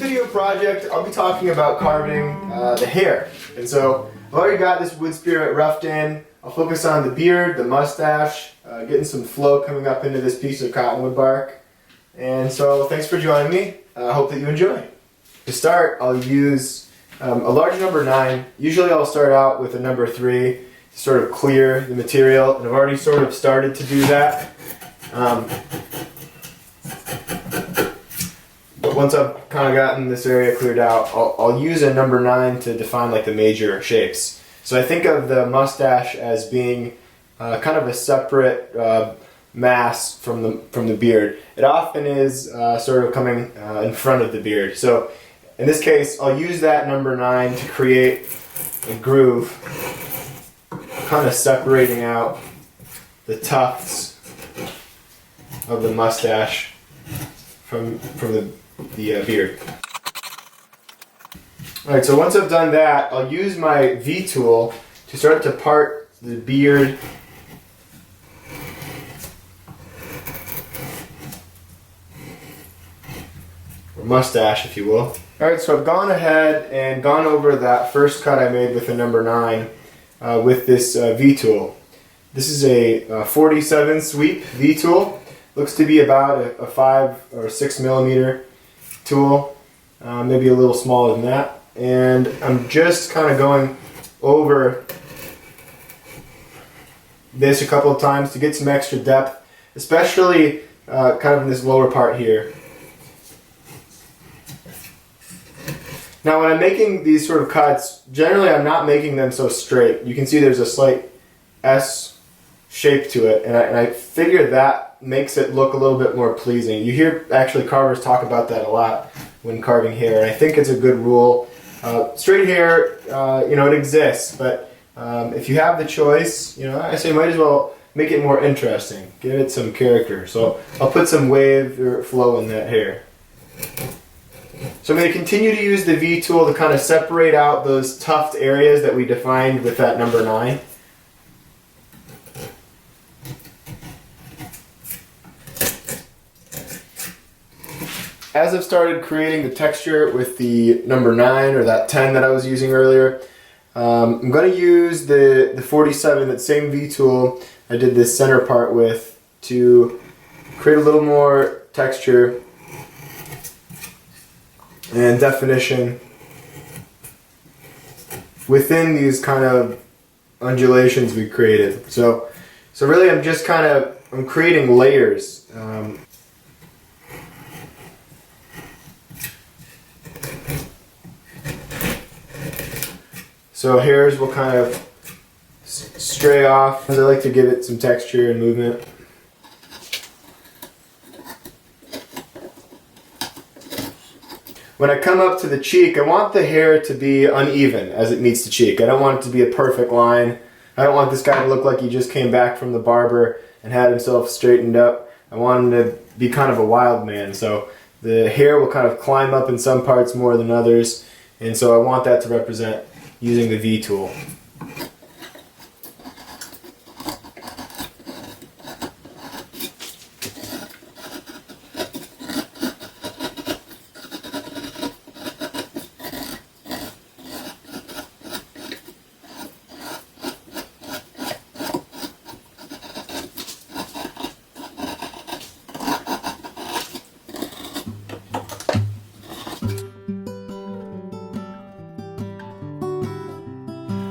video project, I'll be talking about carving the hair. And so I've already got this wood spirit roughed in. I'll focus on the beard, the mustache, getting some flow coming up into this piece of cottonwood bark. And so thanks for joining me. I hope that you enjoy. To start, I'll use a large number 9. Usually I'll start out with a number 3 to sort of clear the material, and I've already sort of started to do that. But once I've kind of gotten this area cleared out, I'll use a number 9 to define like the major shapes. So I think of the mustache as being kind of a separate mass from the beard. It often is sort of coming in front of the beard. So in this case, I'll use that number 9 to create a groove, kind of separating out the tufts of the mustache from the beard. Alright, so once I've done that, I'll use my V tool to start to part the beard or mustache, if you will. Alright, so I've gone ahead and gone over that first cut I made with the number 9 with this V tool. This is a 47 sweep V tool. Looks to be about a 5 or 6 millimeter tool, maybe a little smaller than that. And I'm just kind of going over this a couple of times to get some extra depth, especially kind of in this lower part here. Now when I'm making these sort of cuts, generally I'm not making them so straight. You can see there's a slight S shape to it, and I figure that makes it look a little bit more pleasing. You hear actually carvers talk about that a lot when carving hair, and I think it's a good rule. Straight hair, you know, it exists, but if you have the choice, you know, I say might as well make it more interesting, give it some character. So I'll put some wave or flow in that hair. So I'm going to continue to use the V tool to kind of separate out those tuft areas that we defined with that number 9. As I've started creating the texture with the number 9 or that 10 that I was using earlier, I'm going to use the 47, that same V tool I did this center part with, to create a little more texture and definition within these kind of undulations we created. So really I'm just I'm creating layers. So hairs will kind of stray off, as I like to give it some texture and movement. When I come up to the cheek, I want the hair to be uneven as it meets the cheek. I don't want it to be a perfect line. I don't want this guy to look like he just came back from the barber and had himself straightened up. I want him to be kind of a wild man. So the hair will kind of climb up in some parts more than others, and so I want that to represent using the V tool.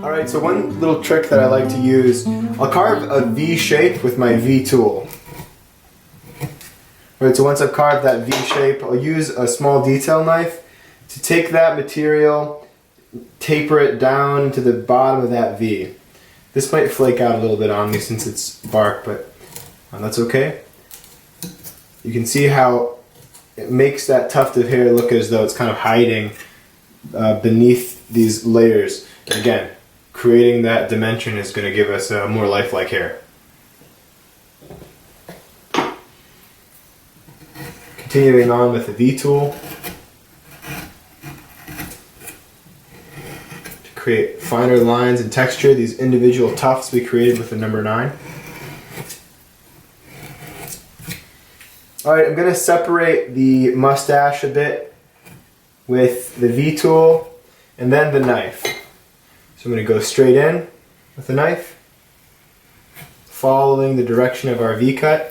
Alright, so one little trick that I like to use, I'll carve a V shape with my V tool. Alright, so once I've carved that V shape, I'll use a small detail knife to take that material, taper it down to the bottom of that V. This might flake out a little bit on me since it's bark, but that's okay. You can see how it makes that tuft of hair look as though it's kind of hiding beneath these layers. And again, creating that dimension is going to give us a more lifelike hair. Continuing on with the V tool to create finer lines and texture, these individual tufts we created with the number 9. Alright, I'm going to separate the mustache a bit with the V tool and then the knife. So I'm going to go straight in with the knife, following the direction of our V cut.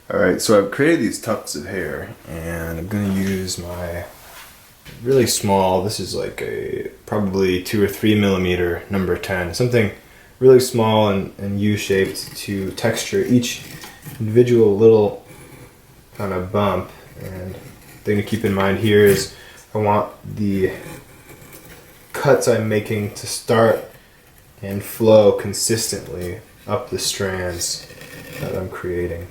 Alright, so I've created these tufts of hair, and I'm going to use my really small, this is like a probably 2 or 3 millimeter number 10, something really small and U-shaped to texture each individual little kind of bump. And the thing to keep in mind here is I want the cuts I'm making to start and flow consistently up the strands that I'm creating.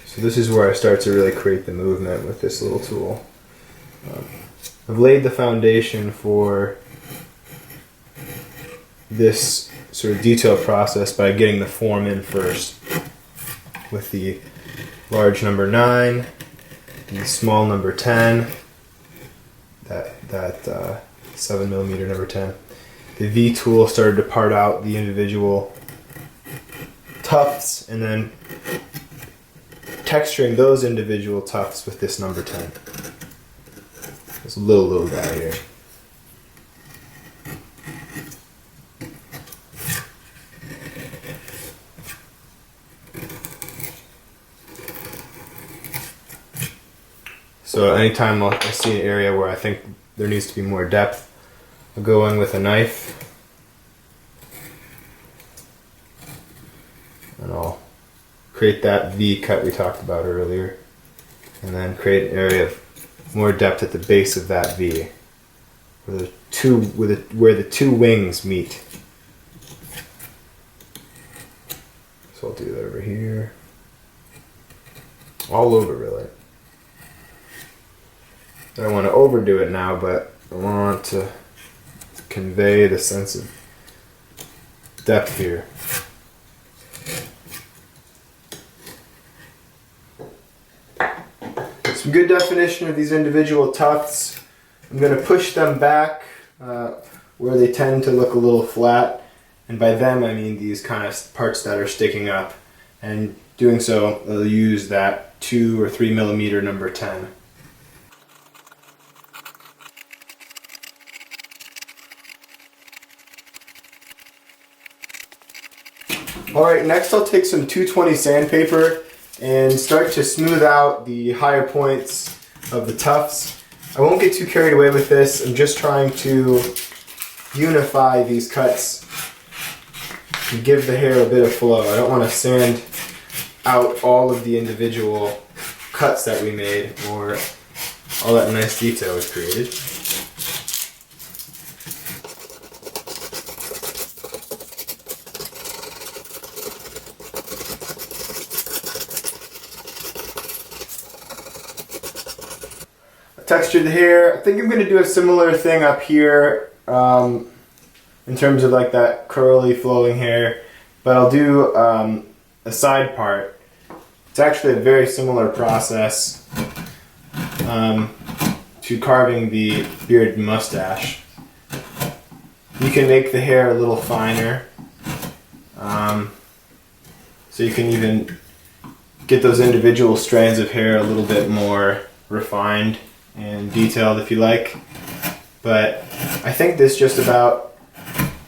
So this is where I start to really create the movement with this little tool. I've laid the foundation for this sort of detail process by getting the form in first with the large number 9, the small number 10, that 7 millimeter number 10. The V tool started to part out the individual tufts and then texturing those individual tufts with this number 10. This little guy here. So anytime I see an area where I think there needs to be more depth, I'll go in with a knife and I'll create that V cut we talked about earlier, and then create an area of more depth at the base of that V, where the two wings meet. So I'll do that over here, all over really. I don't want to overdo it now, but I want to convey the sense of depth here. Some good definition of these individual tufts. I'm going to push them back where they tend to look a little flat, and by them I mean these kind of parts that are sticking up, and doing so I'll use that 2 or 3 millimeter number 10. Alright, next I'll take some 220 sandpaper and start to smooth out the higher points of the tufts. I won't get too carried away with this. I'm just trying to unify these cuts and give the hair a bit of flow. I don't want to sand out all of the individual cuts that we made or all that nice detail was created. Texture the hair. I think I'm going to do a similar thing up here in terms of like that curly flowing hair, but I'll do a side part. It's actually a very similar process to carving the beard and mustache. You can make the hair a little finer, so you can even get those individual strands of hair a little bit more refined and detailed if you like, but I think this just about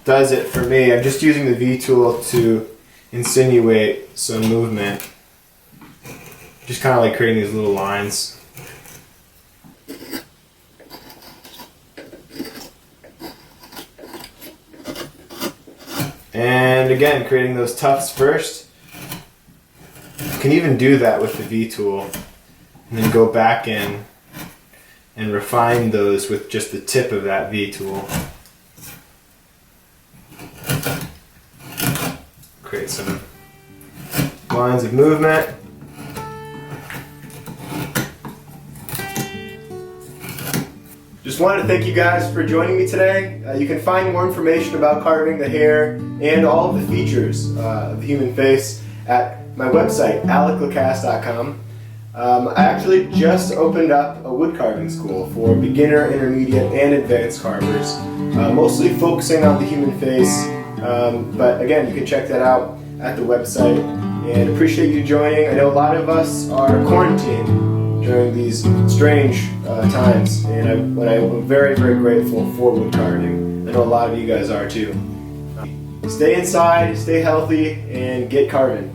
does it for me. I'm just using the V tool to insinuate some movement, just kind of like creating these little lines. And again, creating those tufts first. You can even do that with the V tool and then go back in and refine those with just the tip of that V tool. Create some lines of movement. wanted to thank you guys for joining me today. You can find more information about carving the hair and all of the features of the human face at my website, aleclacast.com. I actually just opened up a woodcarving school for beginner, intermediate, and advanced carvers, mostly focusing on the human face, but again, you can check that out at the website, and appreciate you joining. I know a lot of us are quarantined during these strange times, and I'm very, very grateful for woodcarving. I know a lot of you guys are too. Stay inside, stay healthy, and get carving.